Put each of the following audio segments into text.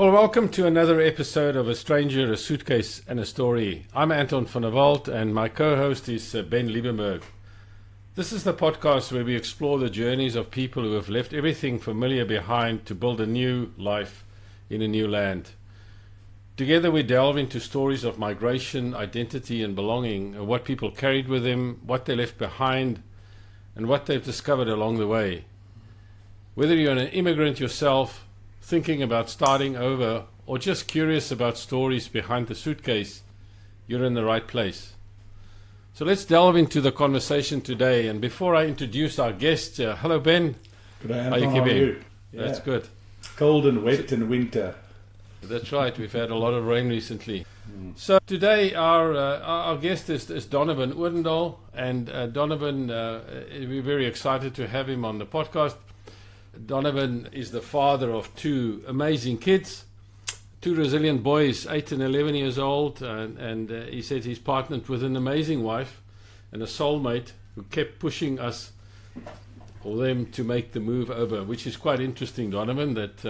Well, welcome to another episode of A Stranger, a Suitcase and a Story. I'm Anton van der Walt and my co-host is Ben Liebenberg. This is the podcast where we explore the journeys of people who have left everything familiar behind to build a new life in a new land. Together we delve into stories of migration, identity and belonging, what people carried with them, what they left behind, and what they've discovered along the way. Whether you're an immigrant yourself, thinking about starting over, or just curious about stories behind the suitcase, you're in the right place. So let's delve into the conversation today. And before I introduce our guest, hello Ben. Good day, Anton. How are you How are keeping? you? That's good. Cold and wet in winter. That's right. We've had a lot of rain recently. So today our guest is Donovan Odendaal, and Donovan, we're very excited to have him on the podcast. Donovan is the father of two amazing kids, two resilient boys, 8 and 11 years old, and he said he's partnered with an amazing wife and a soulmate who kept pushing us or them to make the move over, which is quite interesting, Donovan, that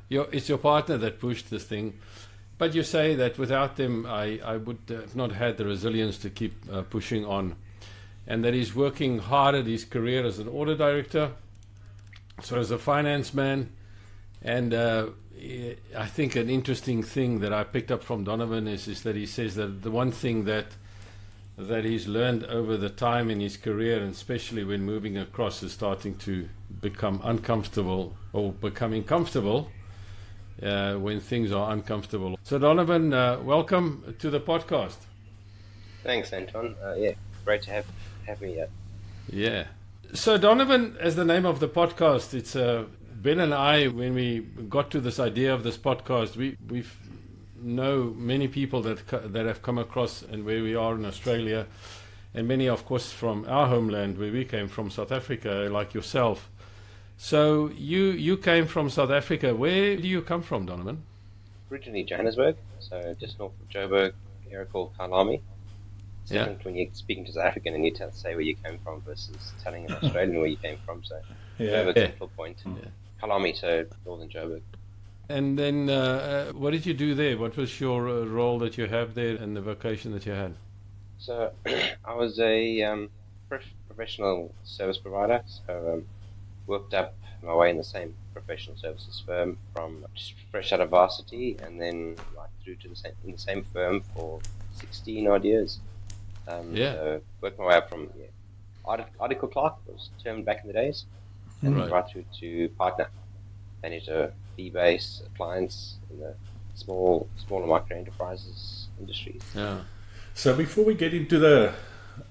it's your partner that pushed this thing. But you say that without them, I would have not had the resilience to keep pushing on, and that he's working hard at his career as an audit director, so as a finance man, and I think an interesting thing that I picked up from Donovan is that he says that the one thing that he's learned over the time in his career, and especially when moving across, is starting to become uncomfortable or becoming comfortable when things are uncomfortable. So Donovan, welcome to the podcast. Thanks, Anton. Great to have me here. Yeah. So Donovan, as the name of the podcast, it's Ben and I, when we got to this idea of this podcast, we've know many people that have come across and where we are in Australia, and many, of course, from our homeland where we came from, South Africa, like yourself. So you came from South Africa. Where do you come from, Donovan? Originally Johannesburg, so just north of Joburg, area called Kalami. It's different when you're speaking to South African and you say where you came from versus telling an Australian where you came from. So Joburg's a little point. Yeah. Kalami to northern Joburg. And then what did you do there? What was your role that you have there and the vocation that you had? So I was a professional service provider. So worked up my way in the same professional services firm from just fresh out of varsity, and then right through to in the same firm for 16 odd years. So worked my way up from article clerk, was termed back in the days, and right through to partner. Managed a fee-based clients in the smaller micro enterprises industries. Yeah. So before we get into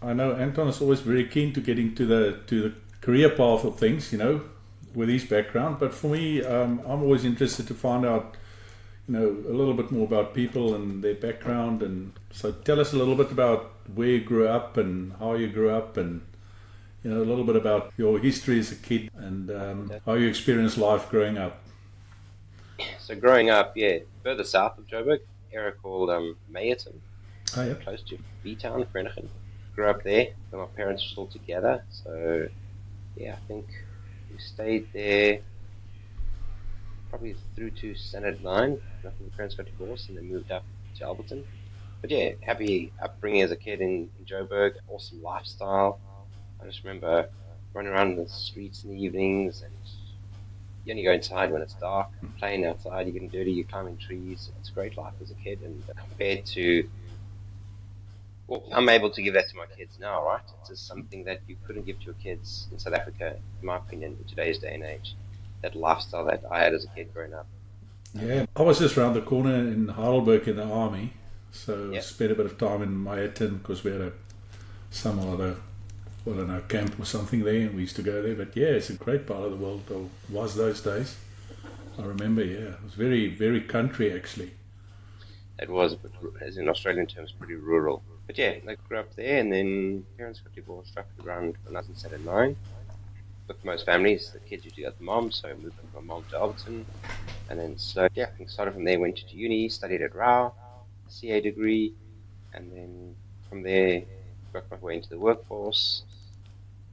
I know Anton is always very keen to get into the career path of things, with his background. But for me, I'm always interested to find out, a little bit more about people and their background. And so tell us a little bit about where you grew up and how you grew up, and a little bit about your history as a kid and how you experienced life growing up. So growing up, further south of Joburg, area called Meyerton, close to B-Town, Vereniging. Grew up there, but my parents were still together. So, I think we stayed there probably through to Standard 9. My parents got divorced and they moved up to Alberton. But happy upbringing as a kid in Joburg, awesome lifestyle. I just remember running around in the streets in the evenings, and you only go inside when it's dark, playing outside, you're getting dirty, you're climbing trees. It's a great life as a kid, and compared to, I'm able to give that to my kids now, right? It's just something that you couldn't give to your kids in South Africa, in my opinion, in today's day and age. That lifestyle that I had as a kid growing up. Yeah, I was just around the corner in Heidelberg in the army, so spent a bit of time in Meyerton because we had some other camp or something there, and we used to go there. But it's a great part of the world, or was those days. I remember, it was very, very country actually. It was, but as in Australian terms, pretty rural. But I grew up there, and then parents got divorced roughly around 1979. With most families, the kids usually got the mom, so I moved with my mom to Alberton, and then slowly, started from there, went to uni, studied at Rao, CA degree, and then from there, worked my way into the workforce.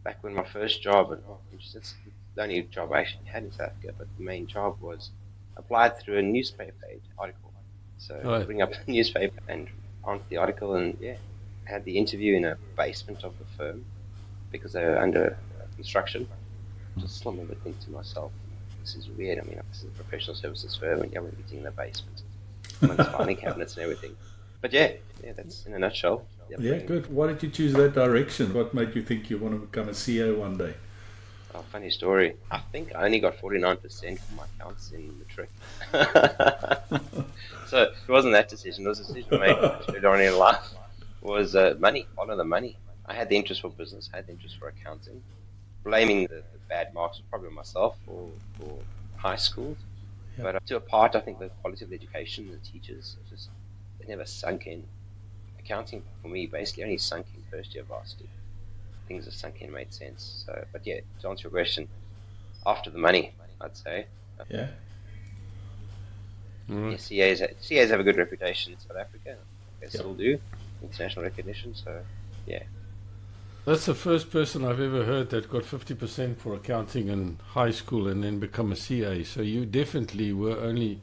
Back when my first job, and it's the only job I actually had in South Africa, but the main job was applied through a newspaper article. So Right. bring up the newspaper and onto the article, and had the interview in a basement of the firm because they were under construction. Just still remember thinking to myself, this is weird. I mean, this is a professional services firm, and we're meeting in the basement, amongst filing cabinets and everything. But that's in a nutshell. Yeah, good. Why did you choose that direction? What made you think you want to become a CEO one day? Oh, funny story. I think I only got 49% for my accounts in matric. So it wasn't that decision. It was a decision made much earlier on in life. It was money, follow the money. I had the interest for business, I had the interest for accounting. Blaming the bad marks was probably myself for high school. Yeah. But to a part, I think the quality of the education, the teachers, it never sunk in. Accounting for me basically only sunk in first year of varsity. Things have sunk in, made sense. So, but to answer your question, after the money, I'd say. Yeah. CAs have a good reputation in South Africa. They still do. International recognition. So, yeah. That's the first person I've ever heard that got 50% for accounting in high school and then become a CA. So you definitely were only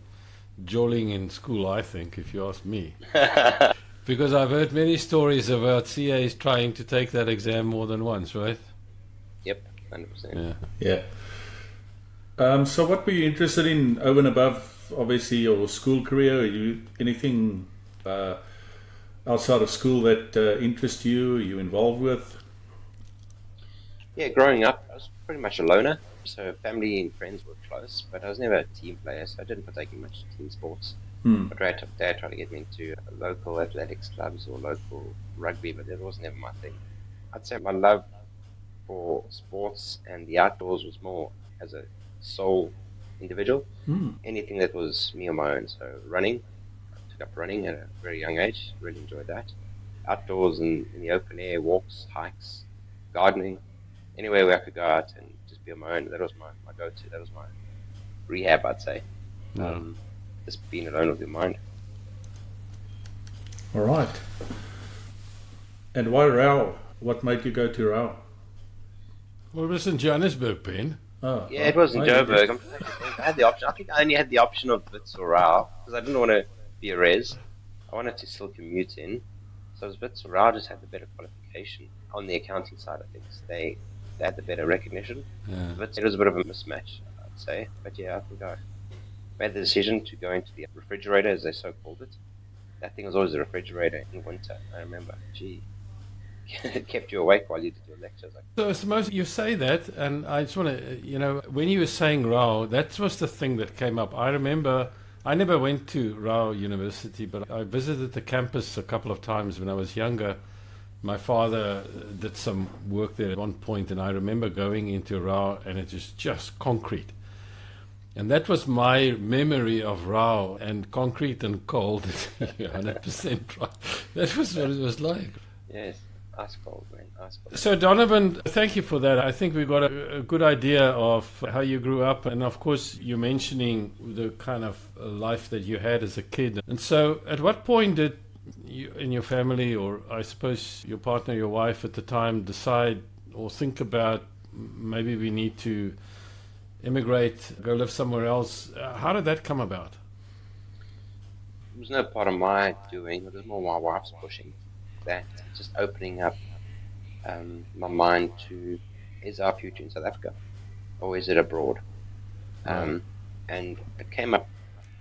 jolling in school, I think, if you ask me. Because I've heard many stories about CAs trying to take that exam more than once, right? Yep, 100%. Yeah. So what were you interested in over and above, obviously, your school career? Are you anything outside of school that interests you? Are you involved with? Yeah, growing up, I was pretty much a loner. So family and friends were close, but I was never a team player, so I didn't partake in much team sports. My dad tried to get me into local athletics clubs or local rugby, but that was never my thing. I'd say my love for sports and the outdoors was more as a sole individual. Anything that was me on my own. So running, I took up running at a very young age, really enjoyed that. Outdoors in the open air, walks, hikes, gardening, anywhere where I could go out and just be on my own. That was my go-to. That was my rehab, I'd say. Just being alone with your mind. All right. And why Rao? What made you go to Rao? Well, it was in Johannesburg, Ben. Oh, yeah, it was in Joburg. I had the option. I think I only had the option of Wits or Rao because I didn't want to be a res. I wanted to still commute in. So it was Wits or Rao just had the better qualification on the accounting side of things. They had the better recognition. Yeah. But it was a bit of a mismatch, I'd say. But yeah, I think I made the decision to go into the refrigerator, as they so called it. That thing was always a refrigerator in winter. I remember. Gee, it kept you awake while you did your lectures. So I suppose you say that, and I just want to, when you were saying Rao, that was the thing that came up. I remember I never went to Rao University, but I visited the campus a couple of times when I was younger. My father did some work there at one point, and I remember going into Rao, and it was just concrete. And that was my memory of Rao, and concrete and cold. 100% right. That was what it was like. Yes, ice cold, man. Ice cold. So, Donovan, thank you for that. I think we got a good idea of how you grew up. And, of course, you're mentioning the kind of life that you had as a kid. And so, at what point did you in your family, or I suppose your partner, your wife at the time, decide or think about maybe we need to immigrate, go live somewhere else? How did that come about? It was no part of my doing. It was more my wife's pushing that, just opening up my mind to, is our future in South Africa or is it abroad? And it came up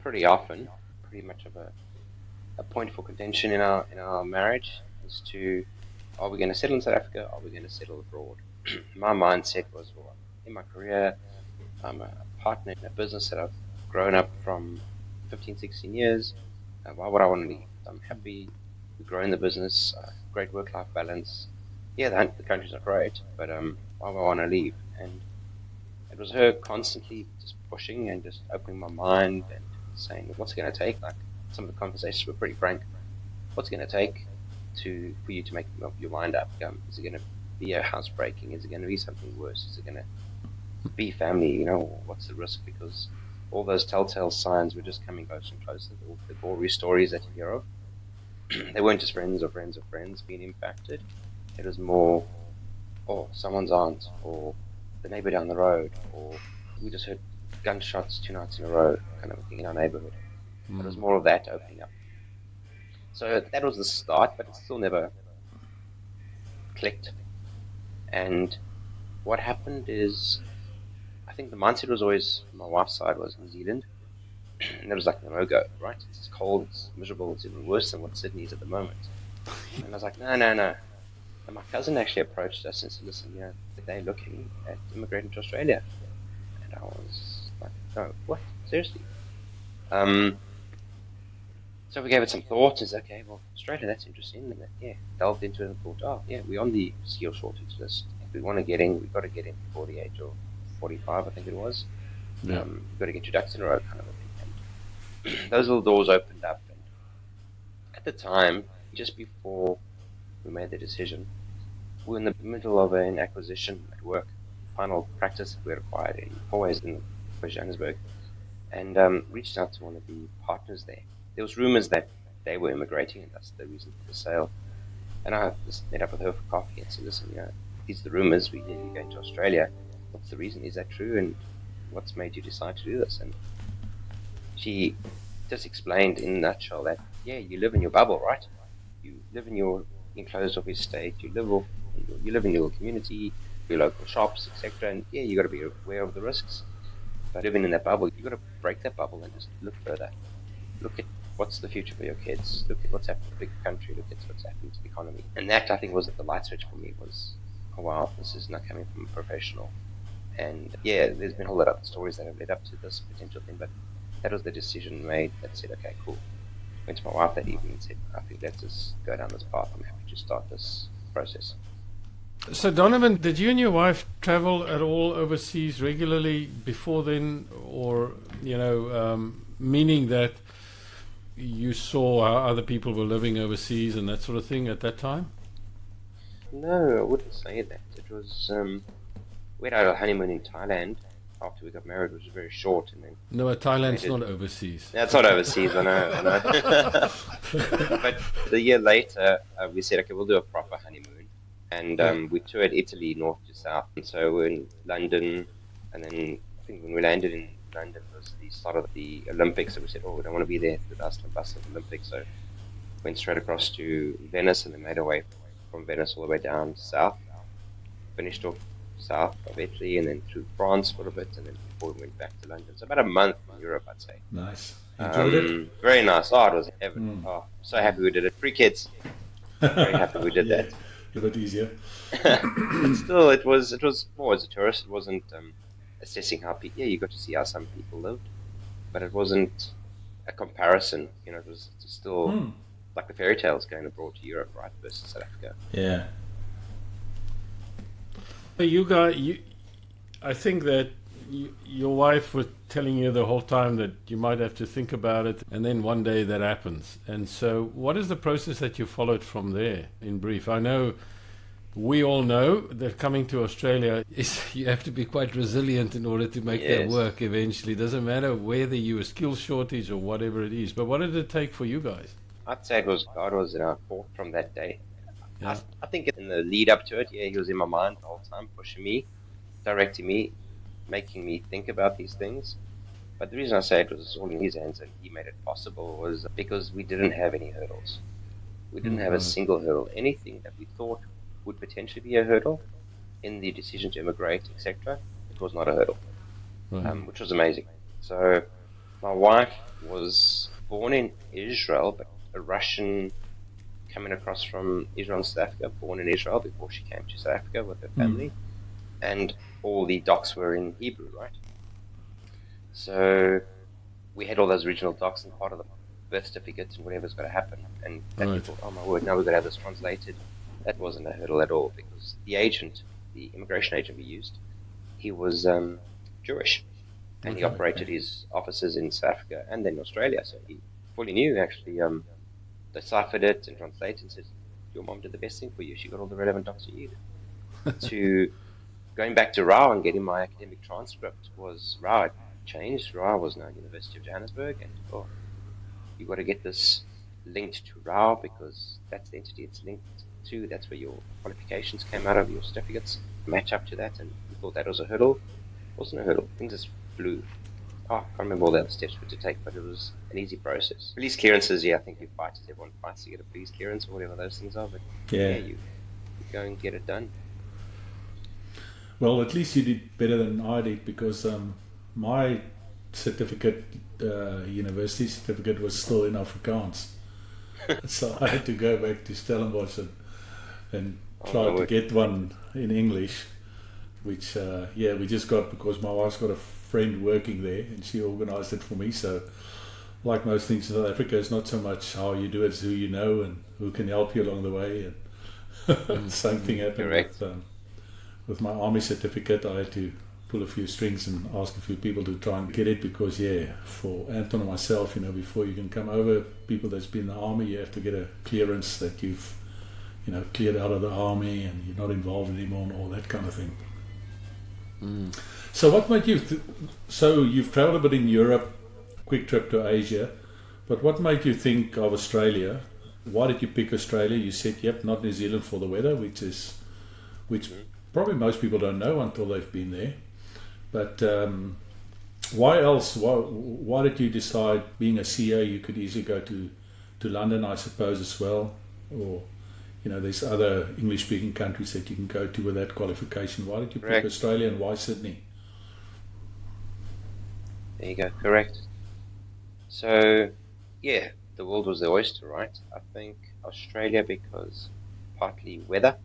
pretty often, pretty much of a point for contention in our marriage as to, are we going to settle in South Africa? Are we going to settle abroad? My mindset was, well, in my career, I'm a partner in a business that I've grown up from 15, 16 years. Why would I want to leave? I'm happy. We're growing the business, great work-life balance. Yeah, the country's not great, but why would I want to leave? And it was her constantly just pushing and just opening my mind and saying, what's it going to take? Like, some of the conversations were pretty frank. What's it going to take for you to make your mind up? Is it going to be a housebreaking? Is it going to be something worse? Is it going to be family? What's the risk? Because all those telltale signs were just coming closer and closer. The gory stories that you hear of, they weren't just friends of friends of friends being impacted. It was more, someone's aunt, or the neighbor down the road, or we just heard gunshots 2 nights in a row kind of thing in our neighborhood. It was more of that opening up. So that was the start, but it still never clicked. And what happened is, I think the mindset was always, my wife's side was New Zealand, and it was like, no go, right? It's cold, it's miserable, it's even worse than what Sydney is at the moment. And I was like, no. And my cousin actually approached us and said, listen, they're looking at immigrating to Australia. And I was like, no, what? Seriously? So we gave it some thought and said, okay, well, Australia, that's interesting. And delved into it and thought, we're on the skill shortage list. If we want to get in, we've got to get in before the age of 45, I think it was. Yeah. We've got to get your ducks in a row kind of a thing. And those little doors opened up. And at the time, just before we made the decision, we were in the middle of an acquisition at work, final practice we had acquired in Fourways in Johannesburg, and reached out to one of the partners there. There was rumors that they were immigrating, and that's the reason for the sale. And I just met up with her for coffee and said, listen, these are the rumors, we hear you're going to Australia. What's the reason? Is that true? And what's made you decide to do this? And she just explained in a nutshell that, you live in your bubble, right? You live in your enclosed office estate, you live in your community, your local shops, etc. And you got to be aware of the risks. But living in that bubble, you got to break that bubble and just look further. Look at what's the future for your kids. Look at what's happening to the big country. Look at what's happening to the economy. And that, I think, was the light switch for me. Was, oh wow, this is not coming from a professional. And there's been a whole lot of other stories that have led up to this potential thing, but that was the decision made that said, okay, cool. Went to my wife that evening and said, I think let's just go down this path. I'm happy to start this process. So Donovan, did you and your wife travel at all overseas regularly before then, or meaning that you saw how other people were living overseas and that sort of thing at that time? No, I wouldn't say that. It was we had our honeymoon in Thailand after we got married, which was very short, and then Thailand's not overseas. That's not overseas. I know. But the year later, we said, okay, we'll do a proper honeymoon. And we toured Italy north to south. And so we're in London, and then I think when we landed in London was the start of the Olympics. So we said, we don't want to be there for the dust and bust of the Olympics. So went straight across to Venice and then made our way from Venice all the way down south. Finished off south of Italy and then through France for a bit, and then before we went back to London. So about a month in Europe, I'd say. Nice. Enjoyed it? Very nice. It was heaven. So happy we did it. 3 kids. Very happy we did that. A bit easier. But still, it was more as a tourist. It wasn't assessing how people. You got to see how some people lived, but it wasn't a comparison. It was still like the fairy tales going abroad to Europe, right, versus South Africa. Yeah. You guys, I think that your wife was telling you the whole time that you might have to think about it, and then one day that happens. And so what is the process that you followed from there, in brief? I know, we all know that coming to Australia, you have to be quite resilient in order to make that work eventually. Doesn't matter whether you're a skill shortage or whatever it is. But what did it take for you guys? I'd say God was in our court from that day. Yeah. I think in the lead up to it, he was in my mind the whole time, pushing me, directing me, making me think about these things. But the reason I say it was all in his hands and he made it possible was because we didn't have any hurdles. We didn't have a single hurdle. Anything that we thought would potentially be a hurdle in the decision to immigrate, etc., it was not a hurdle, which was amazing. So my wife was born in Israel, but a Russian coming across from Israel and South Africa, born in Israel before she came to South Africa with her family. And all the docs were in Hebrew, right? So we had all those original docs and part of the birth certificates and whatever's got to happen. And we thought, oh my word, now we've got to have this translated. That wasn't a hurdle at all because the immigration agent we used, he was Jewish. And he operated his offices in South Africa and then Australia. So he fully knew, actually, deciphered it and translated and said, your mom did the best thing for you. She got all the relevant docs you needed. To going back to Rao and getting my academic transcript was Rao had changed. Rao was now University of Johannesburg, and you got to get this linked to Rao because that's the entity it's linked to. That's where your qualifications came out of, your certificates match up to that. And we thought that was a hurdle. It wasn't a hurdle. Things just flew. I can't remember all the other steps we had to take, but it was an easy process. Police clearances, yeah, I think you fight it. Everyone fights to get a police clearance or whatever those things are, but you go and get it done. Well, at least you did better than I did, because my certificate, university certificate, was still in Afrikaans. So I had to go back to Stellenbosch and try to get one in English, which, we just got because my wife's got a friend working there and she organised it for me. So, like most things in South Africa, it's not so much how you do it, it's who you know and who can help you along the way. And same thing happened with my army certificate. I had to pull a few strings and ask a few people to try and get it, because for Anton and myself, before you can come over, people that's been in the army, you have to get a clearance that you've cleared out of the army and you're not involved anymore and all that kind of thing. So what made you so you've traveled a bit in Europe, quick trip to Asia, but what made you think of Australia? Why did you pick Australia? You said not New Zealand for the weather, which probably most people don't know until they've been there. But why else? Why did you decide, being a CA, you could easily go to London, I suppose, as well, or there's other English-speaking countries that you can go to with that qualification. Why did you pick Australia, and why Sydney? There you go, correct. So, the world was the oyster, right? I think Australia, because partly weather.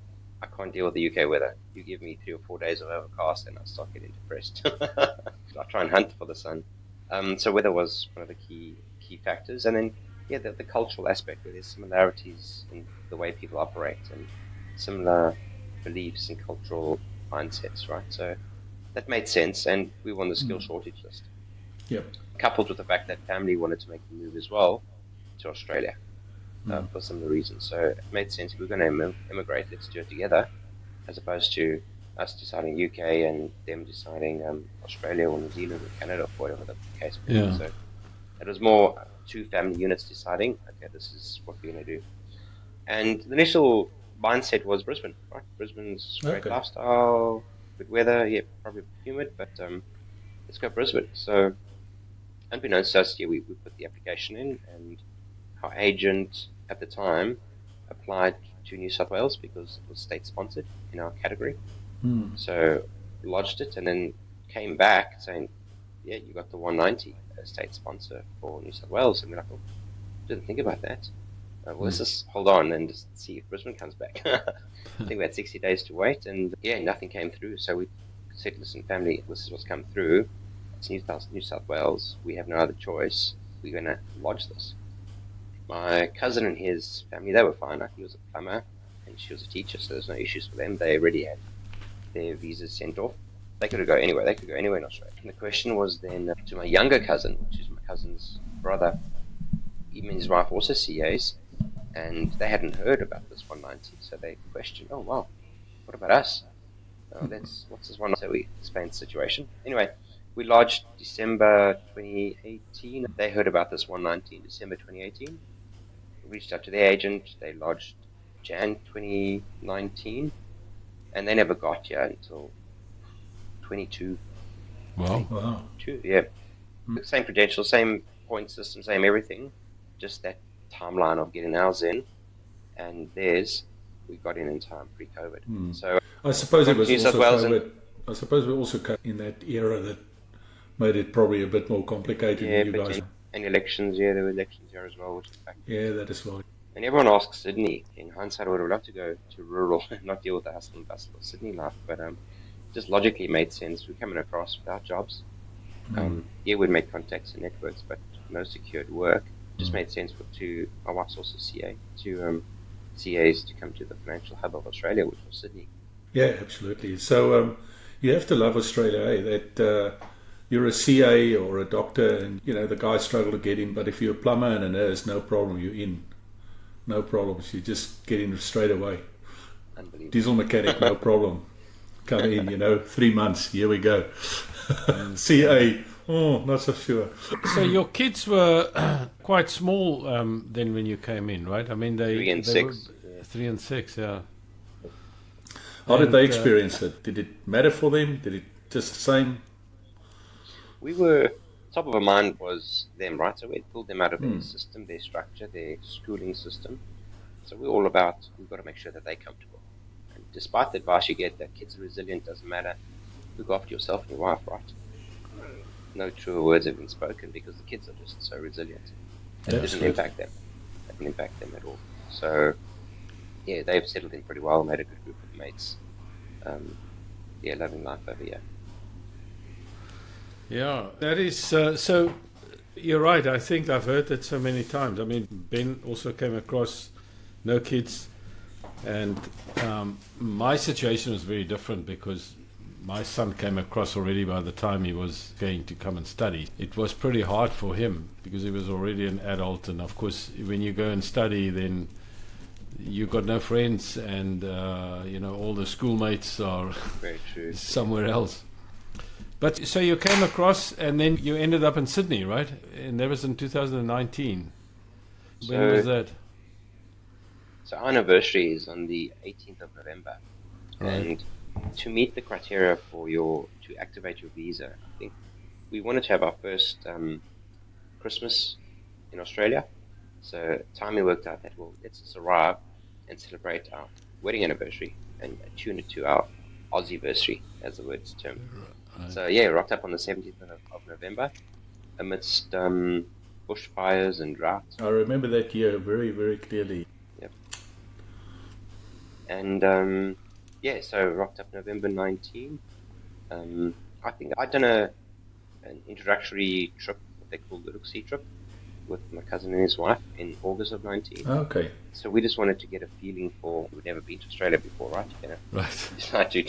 I can't deal with the UK weather. You give me 3 or 4 days of overcast and I start getting depressed. I try and hunt for the sun. So weather was one of the key factors. And then, the cultural aspect, where there's similarities in the way people operate and similar beliefs and cultural mindsets, right? So that made sense, and we were on the skill shortage list. Yep. Coupled with the fact that family wanted to make the move as well to Australia for similar reasons. So it made sense. If we're going to immigrate, let's do it together, as opposed to us deciding UK and them deciding Australia or New Zealand or Canada or whatever the case may be. So it was more 2 family units deciding, okay, this is what we're going to do. And the initial mindset was Brisbane, right? Brisbane's great lifestyle, good weather, probably humid, but let's go Brisbane. So unbeknownst to us, we put the application in, and our agent at the time applied to New South Wales because it was state-sponsored in our category. So lodged it and then came back saying, you got the 190 state sponsor for New South Wales. And we're like, didn't think about that. Let's just hold on and just see if Brisbane comes back. I think we had 60 days to wait, and nothing came through. So we said, listen, family, this is what's come through. It's New South Wales. We have no other choice. We're going to lodge this. My cousin and his family, they were fine. He was a plumber and she was a teacher, so there's no issues for them. They already had their visas sent off. They could go anywhere. They could go anywhere in Australia. And the question was then to my younger cousin, which is my cousin's brother. Even his wife also CAs, and they hadn't heard about this 190, so they questioned, oh wow, what about us? What's this 190? So we explained the situation. Anyway, we lodged December 2018. They heard about this 190 in December 2018. We reached out to their agent. They lodged Jan 2019, and they never got here until 22. Wow. Same credentials, same point system, same everything. Just that timeline of getting ours in and theirs, we got in time pre-COVID. So I suppose it was also COVID. I suppose we also cut in that era that made it probably a bit more complicated. You guys. And elections, there were elections here as well, which is a fact. Yeah, that is right. And everyone asks Sydney. In hindsight, I would have loved to go to rural and not deal with the hustle and bustle of Sydney life, but just logically made sense. We're coming across without jobs. We'd make contacts and networks, but no secured work. Just made sense for my wife's also CA, two CAs to come to the financial hub of Australia, which was Sydney. Yeah, absolutely. So you have to love Australia, that you're a CA or a doctor and, the guys struggle to get in, but if you're a plumber and a nurse, no problem, you're in. No problems. You just get in straight away. Unbelievable. Diesel mechanic, no problem. Come in, 3 months, here we go. CA, not so sure. So your kids were quite small then when you came in, right? I mean, 3 and 6. Were 3 and 6, yeah. How did they experience it? Did it matter for them? Did it just the same? We were top of our mind was them, right? So we pulled them out of their system, their structure, their schooling system. So we're all about, we've got to make sure that they're comfortable. And despite the advice you get that kids are resilient, doesn't matter, look after yourself and your wife, right? No truer words have been spoken because the kids are just so resilient. It didn't impact them. It didn't impact them at all. So, yeah, they've settled in pretty well, made a good group of mates. Loving life over here. Yeah, that is so. You're right. I think I've heard that so many times. I mean, Ben also came across no kids, and my situation was very different because my son came across already by the time he was going to come and study. It was pretty hard for him because he was already an adult, and of course, when you go and study, then you've got no friends, and all the schoolmates are very true. somewhere else. But so you came across, and then you ended up in Sydney, right? And that was in 2019. When was that? So our anniversary is on the 18th of November, right. And to meet the criteria to activate your visa, I think we wanted to have our first Christmas in Australia. So timing worked out that, well, let's just arrive and celebrate our wedding anniversary and tune it to our Aussieversary, as the word's termed. Right. So yeah, rocked up on the 17th of November amidst bushfires and drought. I remember that year very, very clearly. Yep. And so rocked up November 19. I think I'd done an introductory trip, what they call the Luxie trip, with my cousin and his wife in August of 19. Okay. So we just wanted to get a feeling for, we'd never been to Australia before, right? Right. Decide to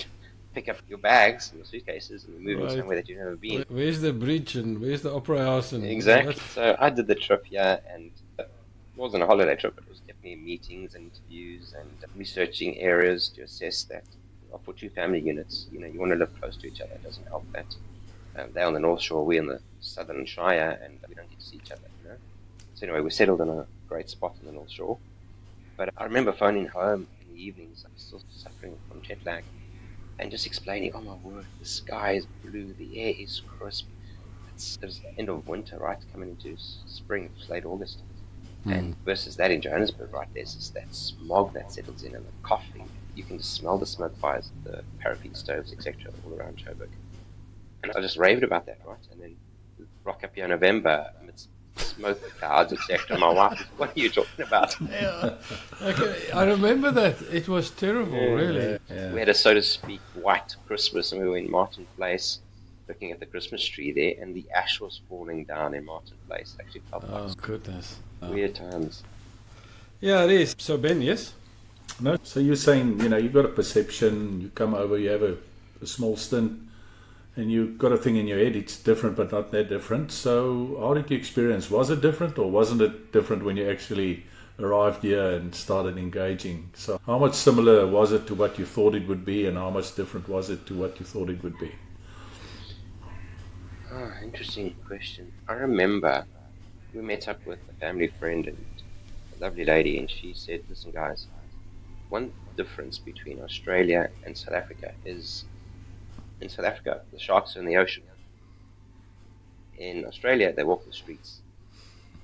pick up your bags and your suitcases and move right. somewhere that you've never been. Where's the bridge and where's the opera house? And exactly. So I did the trip here, and it wasn't a holiday trip. It was definitely meetings and interviews and researching areas to assess that. For two family units, you want to live close to each other. It doesn't help that they're on the North Shore, we're in the Southern Shire, and we don't get to see each other, So anyway, we settled in a great spot on the North Shore. But I remember phoning home in the evenings, I'm still suffering from jet lag, and just explaining, oh my word, the sky is blue, the air is crisp. It's the end of winter, right, coming into spring, it's late August. And versus that in Johannesburg, right, there's that smog that settles in and the coughing. You can just smell the smoke fires, the paraffin stoves, etc., all around Joburg. And I just raved about that, right? And then rock up here in November amidst smoke clouds, etc. My wife, what are you talking about? Yeah. Okay, I remember that. It was terrible, really. Yeah. We had a, so to speak, white Christmas, and we were in Martin Place looking at the Christmas tree there, and the ash was falling down in Martin Place. It actually felt like goodness. Weird times. Yeah, it is. So, Ben, yes? No, so you're saying, you've got a perception, you come over, you have a small stint, and you've got a thing in your head, it's different but not that different. So how did you experience? Was it different or wasn't it different when you actually arrived here and started engaging? So how much similar was it to what you thought it would be, and how much different was it to what you thought it would be? Interesting question. I remember we met up with a family friend and a lovely lady, and she said, listen guys, one difference between Australia and South Africa is in South Africa, the sharks are in the ocean. In Australia, they walk the streets.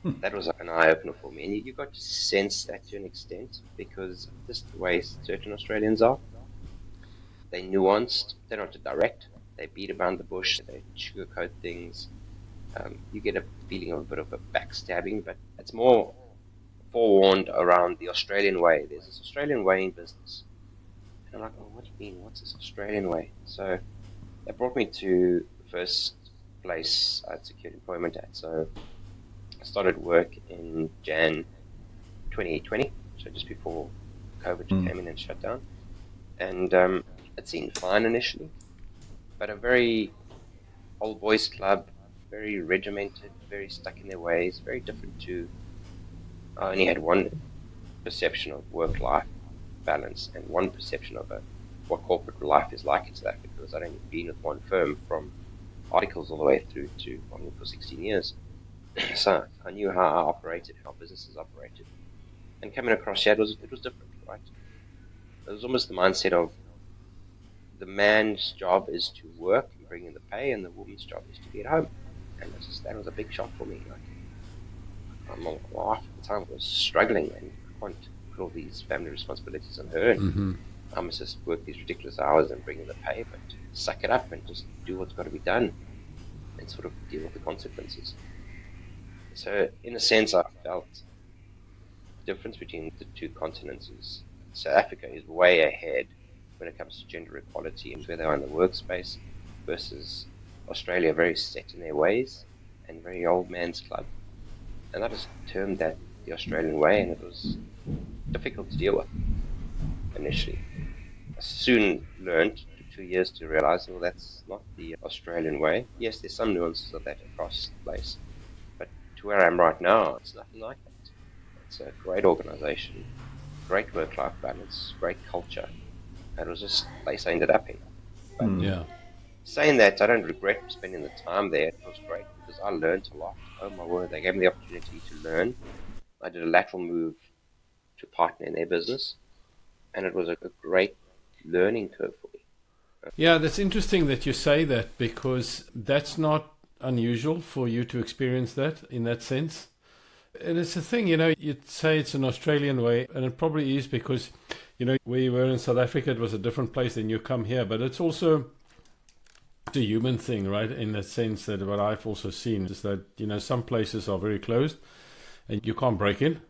That was an eye-opener for me. And you got to sense that to an extent because just the way certain Australians are. They're nuanced. They're not direct. They beat around the bush. They sugarcoat things. You get a feeling of a bit of a backstabbing, but it's more forewarned around the Australian way. There's this Australian way in business. And I'm like, oh, what do you mean? What's this Australian way? So that brought me to the first place I'd secured employment at. So I started work in Jan 2020, so just before COVID came in and shut down. And it seemed fine initially, but a very old boys club, very regimented, very stuck in their ways, very different to, I only had one perception of work-life balance and one perception of what corporate life is like in South Africa, because I'd only been with one firm from articles all the way through to for 16 years. So I knew how I operated, how businesses operated. And coming across here, it was different, right? It was almost the mindset of the man's job is to work and bring in the pay, and the woman's job is to be at home. And that was a big shock for me. My wife at the time was struggling, and I can't put all these family responsibilities on her. And I must just work these ridiculous hours and bring in the pay, but suck it up and just do what's got to be done and sort of deal with the consequences. So, in a sense, I felt the difference between the two continents is South Africa is way ahead when it comes to gender equality and where they are in the workspace, versus Australia, very set in their ways and very old man's club. And I just termed that the Australian way, and it was difficult to deal with initially. I soon learned, took 2 years to realize, well, that's not the Australian way. Yes, there's some nuances of that across the place, but to where I am right now, it's nothing like that. It's a great organization, great work-life balance, great culture. It was just the place I ended up in. But saying that, I don't regret spending the time there. It was great because I learned a lot. Oh my word, they gave me the opportunity to learn. I did a lateral move to partner in their business, and it was a great learning curve for me. Yeah, that's interesting that you say that, because that's not unusual for you to experience that in that sense. And it's a thing, you'd say it's an Australian way, and it probably is because, where you were in South Africa, it was a different place than you come here, but it's also a human thing, right? In the sense that what I've also seen is that, some places are very closed and you can't break in,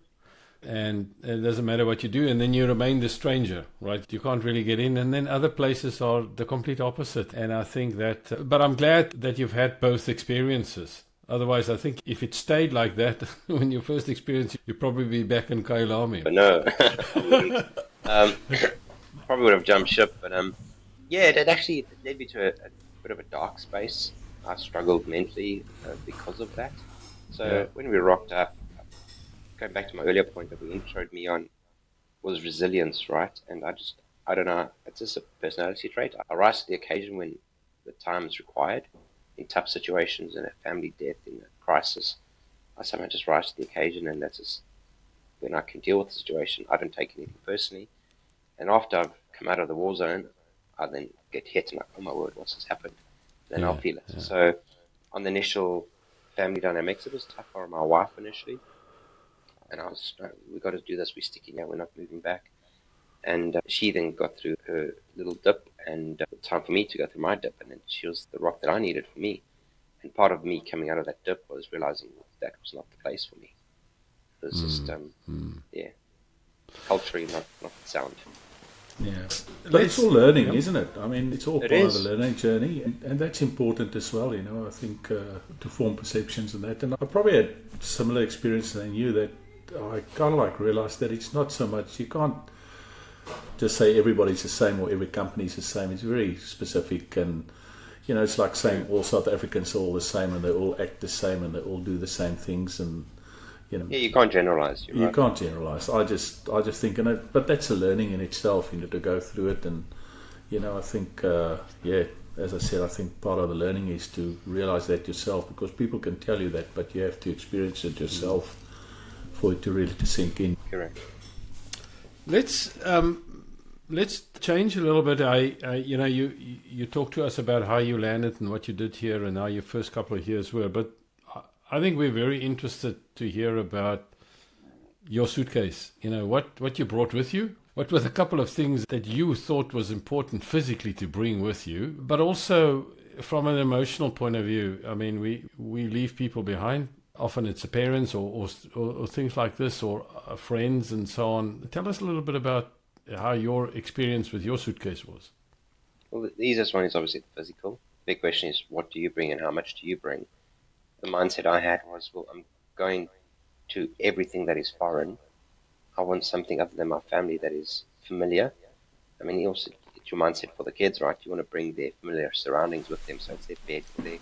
and it doesn't matter what you do, and then you remain the stranger, right? You can't really get in. And then other places are the complete opposite. And I think that, but I'm glad that you've had both experiences. Otherwise, I think if it stayed like that when you first experienced it, you'd probably be back in Kailami. But no, probably would have jumped ship. But it actually led me to a bit of a dark space. I struggled mentally because of that. So when we rocked up, going back to my earlier point that we introed me on, was resilience, right? And I don't know, it's just a personality trait. I rise to the occasion when the time is required. In tough situations, in a family death, in a crisis, I somehow just rise to the occasion, and that's just when I can deal with the situation. I don't take anything personally. And after I've come out of the war zone, I then get hit and oh my word, what's just happened? Then I'll feel it. Yeah. So on the initial family dynamics, it was tough for my wife initially. And I was, we got to do this, we're sticking out, we're not moving back. And she then got through her little dip, and time for me to go through my dip, and then she was the rock that I needed for me. And part of me coming out of that dip was realizing that was not the place for me. It was just, culturally not sound. Yeah, but it's all learning, isn't it? I mean, it's all part of the learning journey, and that's important as well. I think to form perceptions and that. And I probably had similar experience than you, that I kind of realized that it's not so much, you can't just say everybody's the same or every company's the same. It's very specific, and it's like saying all South Africans are all the same and they all act the same and they all do the same things, and you can't generalize. You can't generalize. I just think, but that's a learning in itself, to go through it, and I think as I said, I think part of the learning is to realize that yourself, because people can tell you that, but you have to experience it yourself for it to really sink in. Correct. Let's change a little bit. You talked to us about how you landed and what you did here and how your first couple of years were, but I think we're very interested to hear about your suitcase. What you brought with you. What were the couple of things that you thought was important physically to bring with you, but also from an emotional point of view? I mean, we leave people behind. Often it's parents or things like this, or friends and so on. Tell us a little bit about how your experience with your suitcase was. Well, the easiest one is obviously the physical. The big question is, what do you bring and how much do you bring? The mindset I had was, well, I'm going to everything that is foreign. I want something other than my family that is familiar. I mean, you also get your mindset for the kids, right? You want to bring their familiar surroundings with them, so it's their bed or their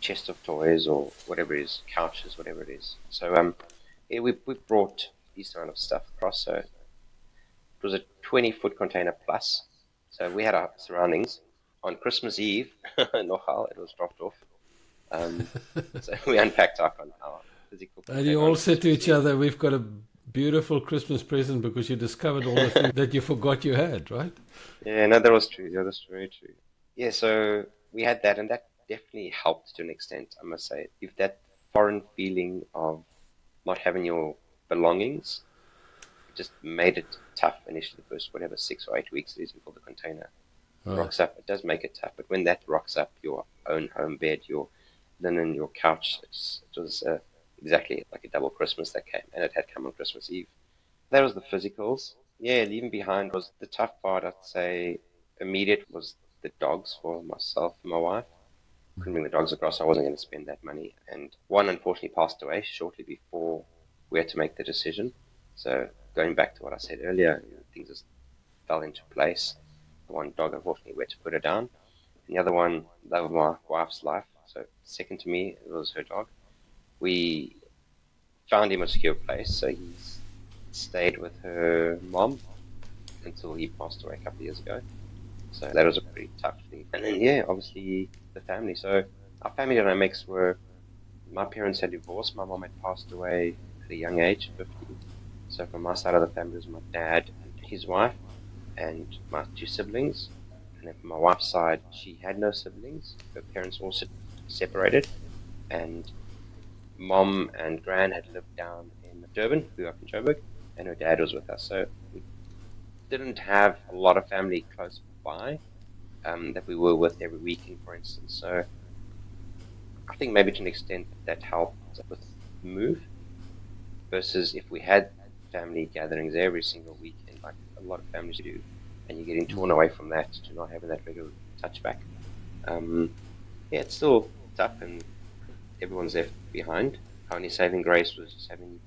chest of toys or whatever it is, couches, whatever it is. So we brought these kind of stuff across. So it was a 20-foot container plus. So we had our surroundings. On Christmas Eve, nogal, it was dropped off. So we unpacked our physical container. And you all said to each other, we've got a beautiful Christmas present because you discovered all the things that you forgot you had, right? Yeah, no, that was true. Yeah, that's very true. Yeah, so we had that, and that definitely helped to an extent, I must say. If that foreign feeling of not having your belongings, it just made it tough initially, the first, whatever, 6 or 8 weeks it is before the container rocks up. It does make it tough. But when that rocks up, your own home bed, your linen, your couch, it was exactly like a double Christmas that came, and it had come on Christmas Eve. That was the physicals. Yeah, leaving behind was the tough part, I'd say. Immediate was the dogs for myself and my wife. Couldn't bring the dogs across. I wasn't going to spend that money. And one unfortunately passed away shortly before we had to make the decision. So going back to what I said earlier, things just fell into place. The one dog, unfortunately, we had to put her down. And the other one, love of my wife's life. So second to me, it was her dog. We found him a secure place. So he's stayed with her mom until he passed away a couple of years ago. So that was a pretty tough thing. And then, yeah, obviously the family. So our family dynamics were, my parents had divorced. My mom had passed away at a young age, 50. So from my side of the family was my dad and his wife and my two siblings. And then from my wife's side, she had no siblings. Her parents also separated. And mom and gran had lived down in Durban, grew up in Joburg, and her dad was with us. So we didn't have a lot of family close by that we were with every weekend, for instance. So I think maybe to an extent that helped with the move, versus if we had family gatherings every single weekend, like a lot of families do, and you're getting torn away from that to not having that regular touchback. Yeah, it's still tough, and everyone's left behind. Our only saving grace was just having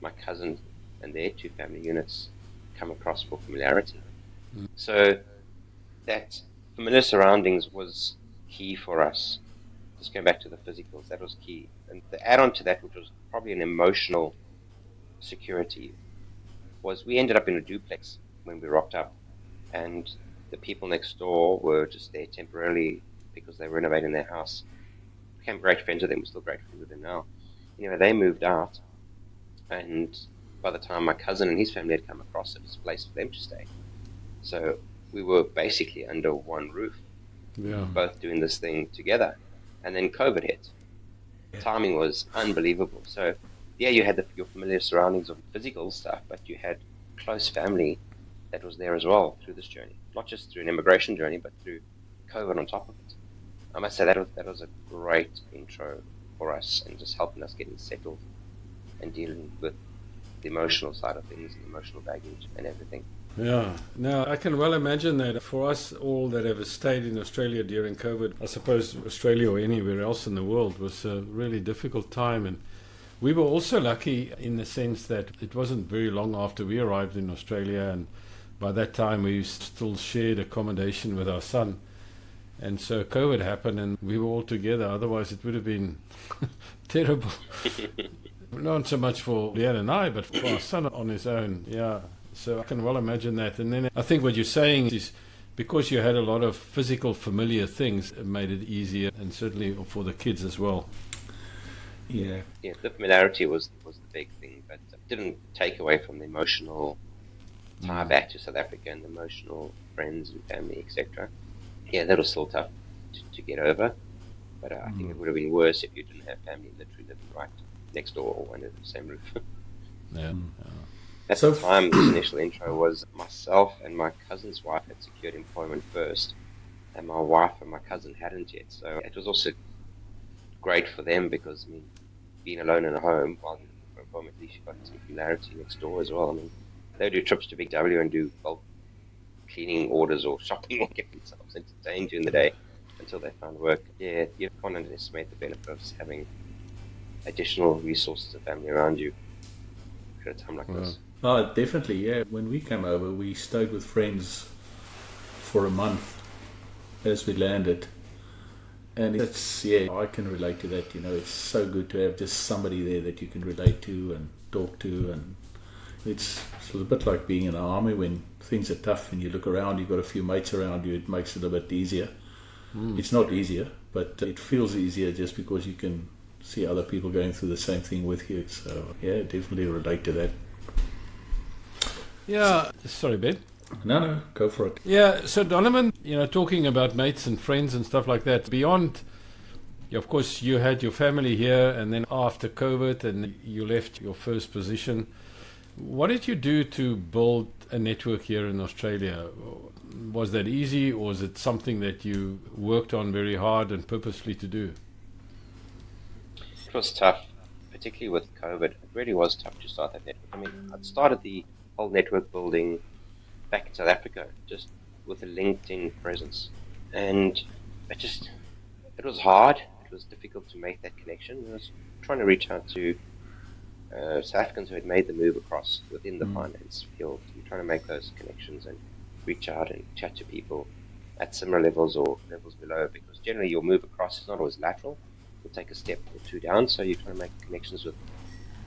my cousin and their two family units come across for familiarity. So that familiar surroundings was key for us. Just going back to the physicals, that was key. And the add-on to that, which was probably an emotional security, was we ended up in a duplex when we rocked up, and the people next door were just there temporarily because they were renovating their house. Became great friends with them. We're still great friends with them now. Anyway, they moved out, and by the time my cousin and his family had come across, it was a place for them to stay. So we were basically under one roof, both doing this thing together. And then COVID hit. Timing was unbelievable. So yeah, you had your familiar surroundings of physical stuff, but you had close family that was there as well through this journey. Not just through an immigration journey, but through COVID on top of it. I must say that was a great intro for us, and just helping us getting settled and dealing with the emotional side of things, the emotional baggage and everything. Yeah, now I can well imagine that for us all that have stayed in Australia during COVID, I suppose Australia or anywhere else in the world was a really difficult time. And we were also lucky in the sense that it wasn't very long after we arrived in Australia, and by that time we still shared accommodation with our son. And so COVID happened and we were all together, otherwise it would have been terrible. Not so much for Leanne and I, but for our son on his own, yeah. So I can well imagine that. And then I think what you're saying is because you had a lot of physical familiar things, it made it easier, and certainly for the kids as well. Yeah, the familiarity was the big thing, but it didn't take away from the emotional tie back to South Africa and the emotional friends and family, etc. Yeah, that was still tough to get over, but I think it would have been worse if you didn't have family literally living right next door or under the same roof. Yeah. At the time, this initial intro was myself and my cousin's wife had secured employment first, and my wife and my cousin hadn't yet. So it was also great for them because, I mean, being alone in a home while you're looking for employment, at least you've got some familiarity next door as well. I mean, they do trips to Big W and do bulk cleaning orders or shopping or get themselves entertained during the day until they found work. Yeah, you can't underestimate the benefit of just having additional resources of family around you at a time like this. Oh, definitely, yeah. When we came over, we stayed with friends for a month as we landed. And it's, yeah, I can relate to that. You know, it's so good to have just somebody there that you can relate to and talk to. And it's a bit like being in the army when things are tough and you look around, you've got a few mates around you, it makes it a bit easier. It's not easier, but it feels easier just because you can see other people going through the same thing with you. So, yeah, definitely relate to that. Yeah, sorry, Ben. No, go for it. Yeah, so Donovan, talking about mates and friends and stuff like that, beyond, of course, you had your family here, and then after COVID, and you left your first position. What did you do to build a network here in Australia? Was that easy, or was it something that you worked on very hard and purposefully to do? It was tough, particularly with COVID. It really was tough to start that network. I mean, I'd started the whole network building back in South Africa, just with a LinkedIn presence. And it was hard. It was difficult to make that connection. I was trying to reach out to South Africans who had made the move across within the finance field. You're trying to make those connections and reach out and chat to people at similar levels or levels below, because generally your move across is not always lateral. You'll take a step or two down, so you're trying to make connections with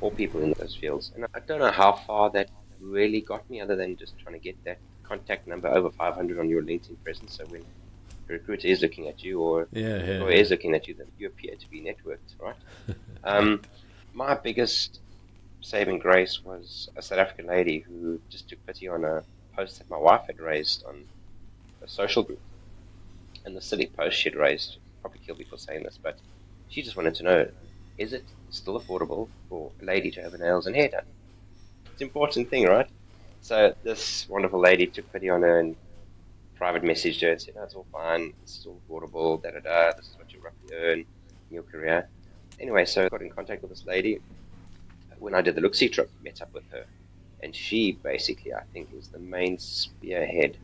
all people in those fields. And I don't know how far that really got me, other than just trying to get that contact number over 500 on your LinkedIn presence. So when a recruiter is looking at you, or employer is looking at you, then you appear to be networked, right? My biggest saving grace was a South African lady who just took pity on a post that my wife had raised on a social group. And the silly post she'd raised, probably kill me for saying this, but she just wanted to know, is it still affordable for a lady to have her nails and hair done? It's an important thing, right? So this wonderful lady took pity on her and private messaged her and said, no, it's all fine, it's still affordable, this is what you roughly earn in your career. Anyway, so I got in contact with this lady. When I did the Look-See trip, met up with her. And she basically, I think, was the main spearhead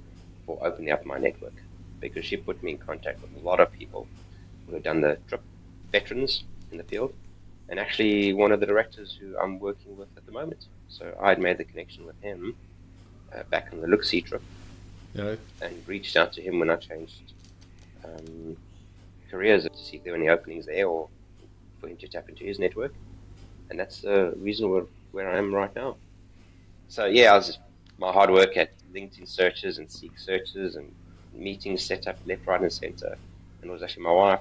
for opening up my network, because she put me in contact with a lot of people who had done the trip, veterans in the field, and actually one of the directors who I'm working with at the moment. So I'd made the connection with him back on the Look-See trip, and reached out to him when I changed careers to see if there were any openings there, or for him to tap into his network. And that's the reason where I am right now. So yeah, my hard work at LinkedIn searches and Seek searches and meetings set up left, right, and center. And it was actually my wife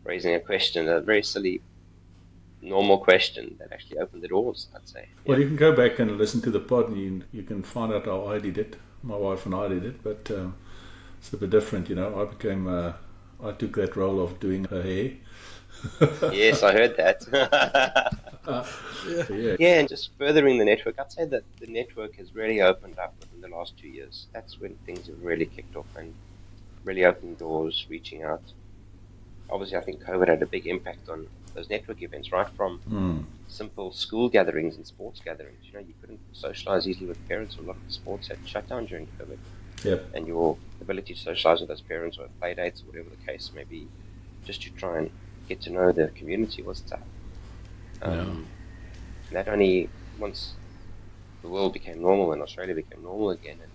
raising a question, a very silly, normal question that actually opened the doors, I'd say. Well, you can go back and listen to the pod, and you can find out how I did it. My wife and I did it, but it's a bit different, I took that role of doing her hair. Yes, I heard that. Yeah, and just furthering the network, I'd say that the network has really opened up within the last 2 years. That's when things have really kicked off and really opened doors, reaching out. Obviously, I think COVID had a big impact on those network events, right? From simple school gatherings and sports gatherings. You couldn't socialize easily with parents. A lot of the sports had shut down during COVID. Yep. And your ability to socialize with those parents, or play dates, or whatever the case may be, just to try and get to know the community was tough. That only once the world became normal and Australia became normal again, and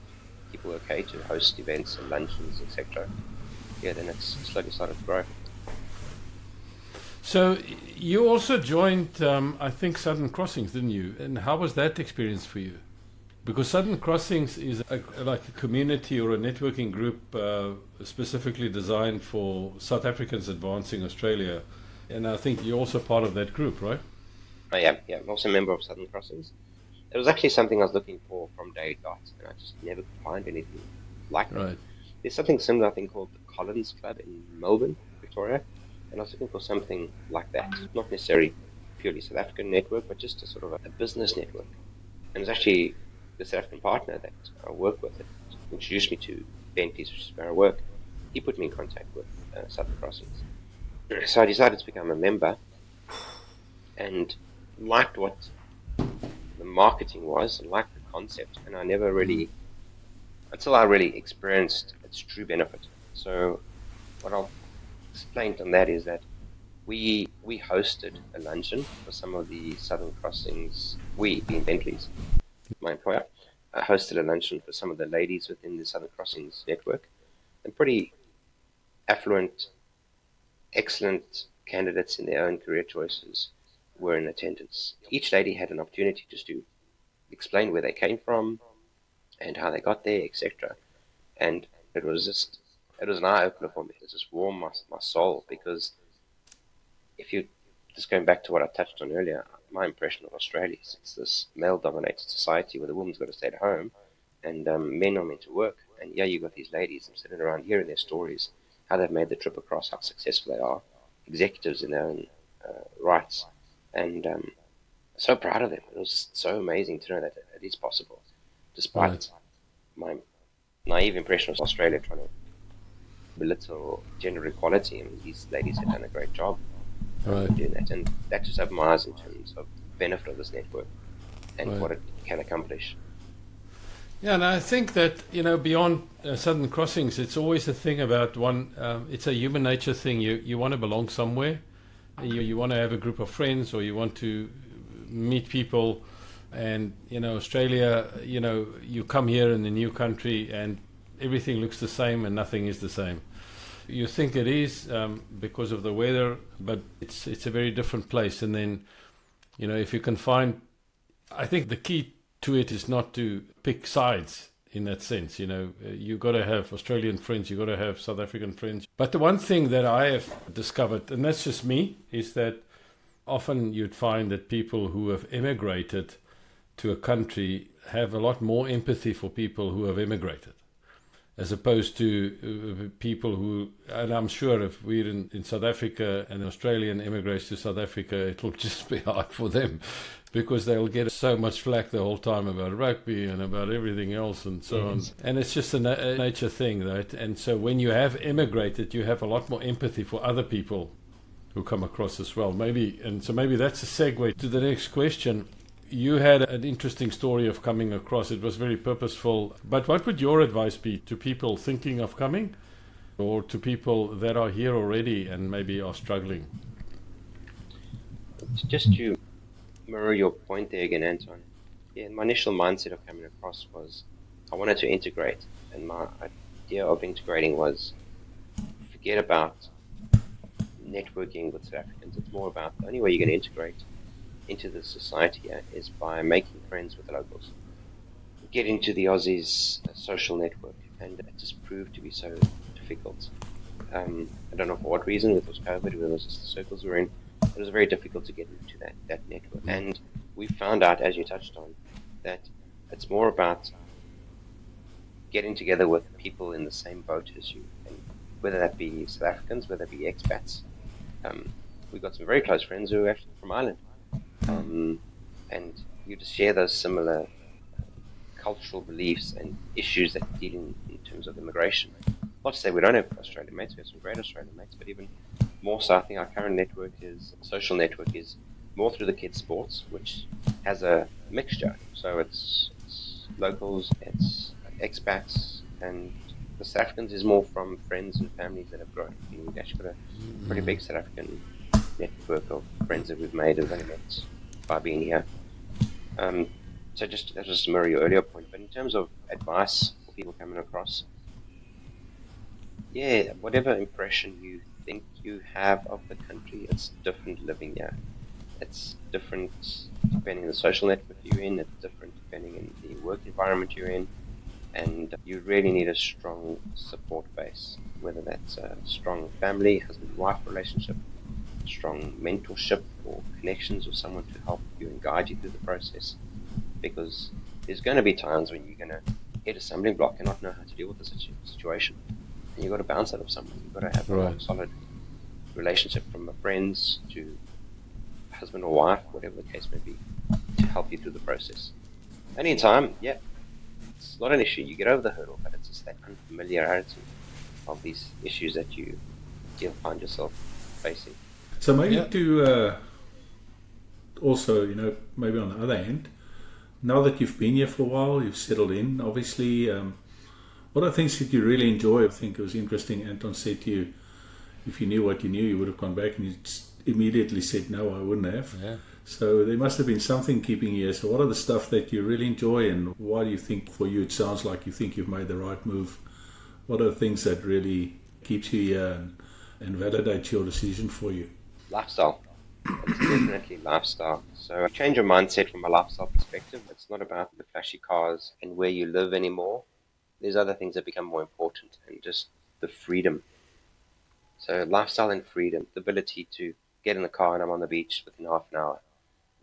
people were okay to host events and luncheons, etc. Yeah, then it's slowly started to grow. So you also joined, I think, Southern Crossings, didn't you? And how was that experience for you? Because Southern Crossings is like a community or a networking group specifically designed for South Africans advancing Australia. And I think you're also part of that group, right? I am, yeah. I'm also a member of Southern Crossings. It was actually something I was looking for from day dot, and I just never could find anything like that. Right. There's something similar, I think, called the Collins Club in Melbourne, Victoria, and I was looking for something like that. Not necessarily purely South African network, but just a sort of a business network. And it was actually the South African partner that I work with that introduced me to Bentley's, which is where I work. He put me in contact with Southern Crossings. So I decided to become a member, and liked what the marketing was, liked the concept, and I never really, until I really experienced its true benefit. So what I'll explain on that is that we hosted a luncheon for some of the Southern Crossings, we being Bentley's, my employer, hosted a luncheon for some of the ladies within the Southern Crossings network, and pretty affluent, excellent candidates in their own career choices were in attendance. Each lady had an opportunity just to explain where they came from and how they got there, etc. And it was an eye-opener for me. It just warmed my soul, because if you, just going back to what I touched on earlier, my impression of Australia is it's this male-dominated society where the woman's got to stay at home and men are meant to work. And yeah, you got these ladies sitting around hearing their stories, how they've made the trip across, how successful they are, executives in their own rights, and so proud of them. It was just so amazing to know that it is possible, despite my naive impression of Australia trying to belittle gender equality. I mean, these ladies have done a great job in doing that, and that just opened my eyes in terms of the benefit of this network and what it can accomplish. Yeah, and I think that, beyond Southern Crossings, it's always a thing about it's a human nature thing. You want to belong somewhere. You want to have a group of friends, or you want to meet people. And, Australia, you come here in the new country and everything looks the same and nothing is the same. You think it is because of the weather, but it's a very different place. And then, if you can find, I think the key to it is not to pick sides in that sense. You got to have Australian friends, you got to have South African friends. But the one thing that I have discovered, and that's just me, is that often you'd find that people who have emigrated to a country have a lot more empathy for people who have immigrated, as opposed to people who, and I'm sure if we're in South Africa and an Australian immigrates to South Africa, it'll just be hard for them, because they'll get so much flack the whole time about rugby and about everything else and so on. And it's just a nature thing, right? And so when you have immigrated, you have a lot more empathy for other people who come across as well. Maybe that's a segue to the next question. You had an interesting story of coming across. It was very purposeful. But what would your advice be to people thinking of coming, or to people that are here already and maybe are struggling? Just to mirror your point there again, Anton. Yeah, my initial mindset of coming across was I wanted to integrate. And my idea of integrating was forget about networking with South Africans. It's more about the only way you're going to integrate into the society here is by making friends with the locals. Get into the Aussies social network, and it just proved to be so difficult. I don't know for what reason, whether it was COVID, whether it was just the circles we're in. It was very difficult to get into that network. And we found out, as you touched on, that it's more about getting together with people in the same boat as you, and whether that be South Africans, whether that be expats. We've got some very close friends who are actually from Ireland. And you just share those similar cultural beliefs and issues that you deal in terms of immigration. Not to say we don't have Australian mates, we have some great Australian mates, but even more so, I think our current social network is more through the kids' sports, which has a mixture. So it's locals, it's expats, and the South Africans is more from friends and families that have grown. We've actually got a pretty big South African network of friends that we've made and only met by being here. So that was to mirror your earlier point, but in terms of advice for people coming across, yeah, whatever impression you think you have of the country, it's different living here. It's different depending on the social network you're in, it's different depending on the work environment you're in, and you really need a strong support base, whether that's a strong family, husband-wife relationship, strong mentorship or connections with someone to help you and guide you through the process, because there's going to be times when you're going to hit a stumbling block and not know how to deal with the situation, and you've got to bounce out of someone. You've got to have a solid relationship, from friends to husband or wife, whatever the case may be, to help you through the process. And in time, yeah, it's not an issue, you get over the hurdle, but it's just that unfamiliarity of these issues that you'll find yourself facing. So maybe to also, maybe on the other hand, now that you've been here for a while, you've settled in, obviously, what are things that you really enjoy? I think it was interesting, Anton said to you, if you knew what you knew, you would have gone back, and you immediately said, no, I wouldn't have. Yeah. So there must have been something keeping you here. So what are the stuff that you really enjoy, and why do you think, for you, it sounds like you think you've made the right move? What are the things that really keeps you here and validates your decision for you? Lifestyle. It's definitely lifestyle. So change your mindset from a lifestyle perspective. It's not about the flashy cars and where you live anymore. There's other things that become more important, and just the freedom. So lifestyle and freedom, the ability to get in the car and I'm on the beach within half an hour,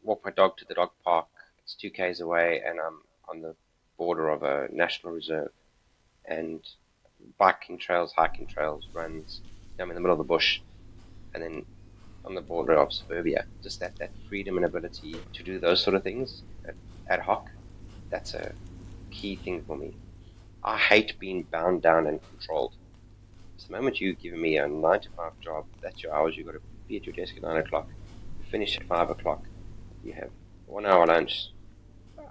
walk my dog to the dog park, it's 2 k's away, and I'm on the border of a national reserve, and hiking trails, runs. I'm in the middle of the bush, and then on the border of suburbia. Just that freedom and ability to do those sort of things ad hoc. That's a key thing for me. I hate being bound down and controlled. So the moment you've given me a 9 to 5 job, that's your hours. You've got to be at your desk at 9 o'clock. You finish at 5 o'clock. You have 1 hour lunch.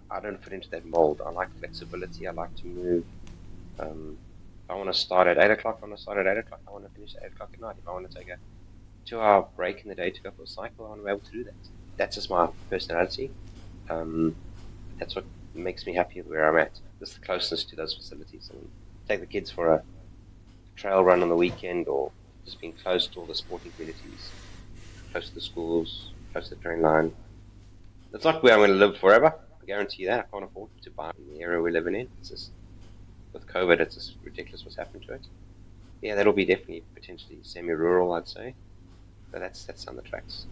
I don't fit into that mold. I like flexibility. I like to move. If I want to start at 8 o'clock, I want to start at 8 o'clock. I want to finish at 8 o'clock at night. If I want to take a 2-hour break in the day to go for a cycle, I want to be able to do that. That's just my personality. That's what makes me happy where I'm at. Just the closeness to those facilities. And take the kids for a trail run on the weekend, or just being close to all the sporting communities, close to the schools, close to the train line. That's not where I'm going to live forever. I guarantee you that. I can't afford to buy in the area we're living in. It's just, with COVID, it's just ridiculous what's happened to it. Yeah, that'll be definitely potentially semi-rural, I'd say. But that's on the tracks.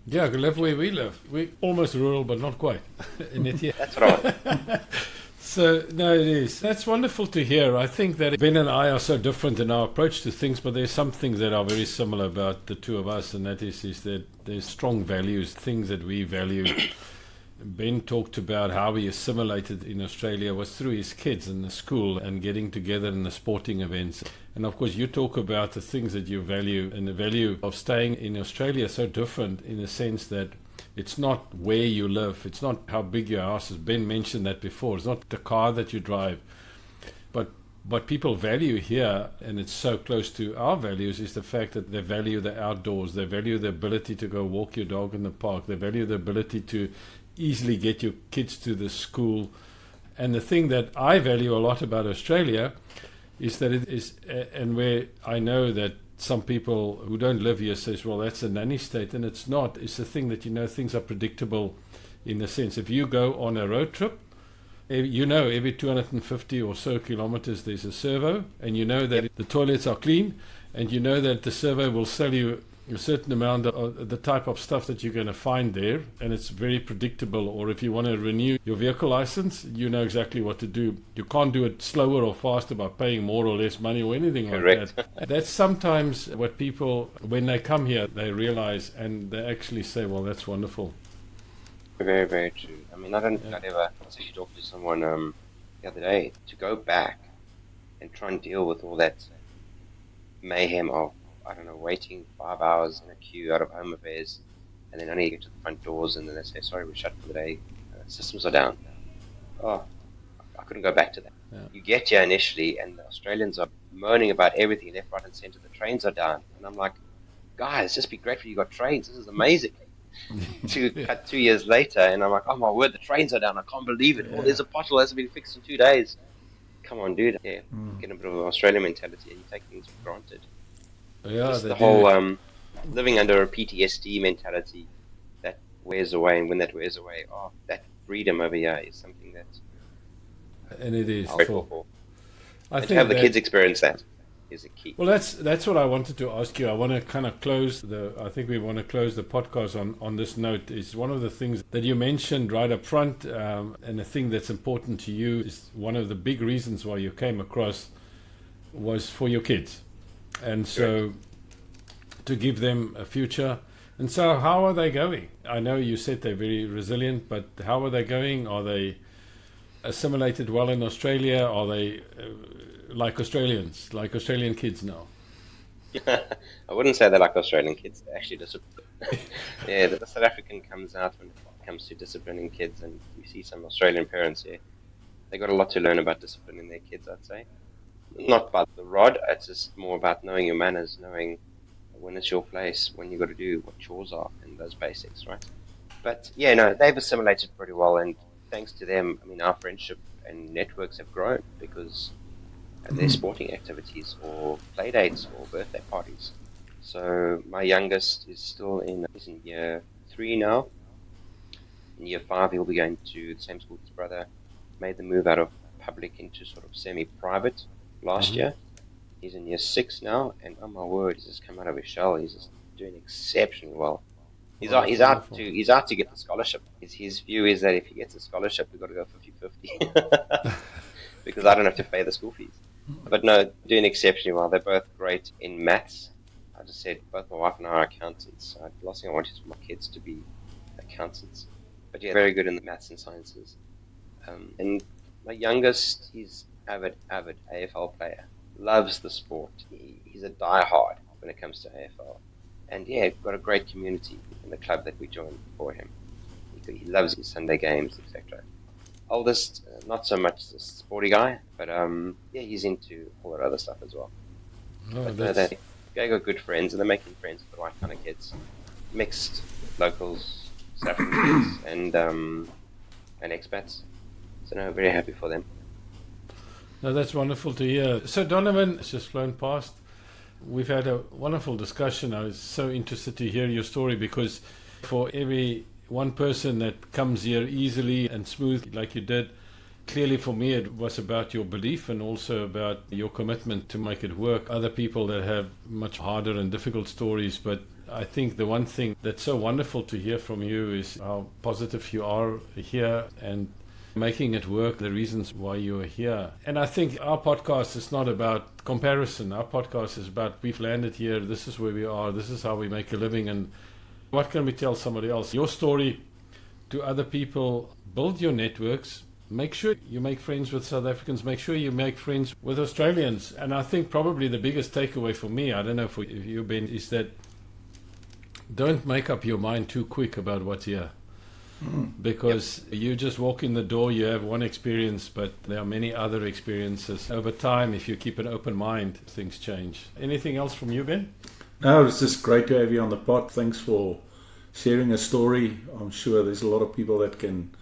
Yeah, I can live where we live. We're almost rural, but not quite. That's what I want. So, no, it is. That's wonderful to hear. I think that Ben and I are so different in our approach to things, but there's some things that are very similar about the two of us, and that is that there's strong values, things that we value. Ben talked about how he assimilated in Australia was through his kids in the school and getting together in the sporting events. And of course, you talk about the things that you value, and the value of staying in Australia is so different in the sense that it's not where you live, it's not how big your house is. Ben mentioned that before. It's not the car that you drive, but people value here, and it's so close to our values, is the fact that they value the outdoors, they value the ability to go walk your dog in the park, they value the ability to easily get your kids to the school. And the thing that I value a lot about Australia is that it is, and where I know that some people who don't live here says, well, that's a nanny state, and it's not. It's the thing that, things are predictable in the sense, if you go on a road trip, every 250 or so kilometers there's a servo, and that the toilets are clean, and that the servo will sell you a certain amount of the type of stuff that you're going to find there, and it's very predictable. Or if you want to renew your vehicle license, you know exactly what to do. You can't do it slower or faster by paying more or less money or anything like that. That's sometimes what people, when they come here, they realize, and they actually say, well, that's wonderful. Very, very true. I mean, I don't think I'd ever, I was actually talking to someone the other day, to go back and try and deal with all that mayhem of, I don't know, waiting 5 hours in a queue out of Home Affairs, and then only get to the front doors, and then they say, sorry, we're shut for the day, systems are down. Oh, I couldn't go back to that. Yeah. You get here initially, and the Australians are moaning about everything left, right, and centre. The trains are down. And I'm like, guys, just be grateful you got trains. This is amazing. Cut 2 years later, and I'm like, oh my word, the trains are down. I can't believe it. Yeah. Oh, there's a pothole that hasn't been fixed in 2 days. Come on, dude. Yeah, get a bit of an Australian mentality, and you take things for granted. Yeah, just the whole living under a PTSD mentality that wears away, and when that wears away, that freedom over here is something that, and it is for. I think to have the kids experience that is a key. Well, that's what I wanted to ask you. I want to kind of I think we want to close the podcast on this note. Is one of the things that you mentioned right up front, and the thing that's important to you is one of the big reasons why you came across was for your kids. And so to give them a future. And so how are they going? I know you said they're very resilient, but how are they going? Are they assimilated well in Australia? Are they like Australians, like Australian kids now? I wouldn't say they're like Australian kids. They're actually disciplined. Yeah, the South African comes out when it comes to disciplining kids, and you see some Australian parents here. They got a lot to learn about disciplining their kids, I'd say. Not by the rod, it's just more about knowing your manners, knowing when it's your place, when you got to do what chores are, and those basics, right? But yeah, no, they've assimilated pretty well, and thanks to them, I mean, our friendship and networks have grown because of their sporting activities or play dates or birthday parties. So my youngest is still in year 3 now. In year 5, he'll be going to the same school as his brother. Made the move out of public into sort of semi-private last year. He's in year 6 now, and oh my word, he's just come out of his shell. He's just doing exceptionally well. He's out to get the scholarship. His view is that if he gets a scholarship, we've got to go 50-50 because I don't have to pay the school fees. But no, doing exceptionally well. They're both great in maths. I just said both my wife and I are accountants. So the last thing I want is for my kids to be accountants. But yeah, very good in the maths and sciences. And my youngest, he's avid AFL player. Loves the sport. He's a diehard when it comes to AFL. And yeah, got a great community in the club that we joined for him. He loves his Sunday games, etc. Oldest, not so much the sporty guy, but yeah, he's into all that other stuff as well. Oh, but they got good friends, and they're making friends with the right kind of kids. Mixed locals, South Africans, and expats. So no, very happy for them. No, that's wonderful to hear. So Donovan, it's just flown past. We've had a wonderful discussion. I was so interested to hear your story because for every one person that comes here easily and smooth like you did, clearly for me it was about your belief and also about your commitment to make it work. Other people that have much harder and difficult stories, but I think the one thing that's so wonderful to hear from you is how positive you are here and making it work, the reasons why you're here. And I think our podcast is not about comparison. Our podcast is about we've landed here, this is where we are, this is how we make a living, and what can we tell somebody else? Your story to other people, build your networks, make sure you make friends with South Africans, make sure you make friends with Australians. And I think probably the biggest takeaway for me, I don't know for you, Ben, is that don't make up your mind too quick about what's here. Because you just walk in the door, you have one experience, but there are many other experiences. Over time, if you keep an open mind, things change. Anything else from you, Ben? No, it's just great to have you on the pod. Thanks for sharing a story. I'm sure there's a lot of people that can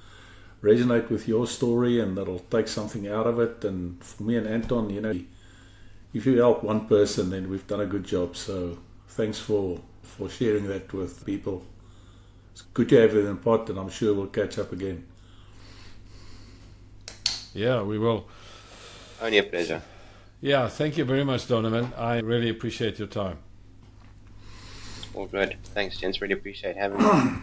resonate with your story and that'll take something out of it. And for me and Anton, you know, if you help one person, then we've done a good job. So thanks for sharing that with people. It's good to have you in the pod, and I'm sure we'll catch up again. Yeah, we will. Only a pleasure. Yeah, thank you very much, Donovan. I really appreciate your time. All good. Thanks, gents. Really appreciate having me.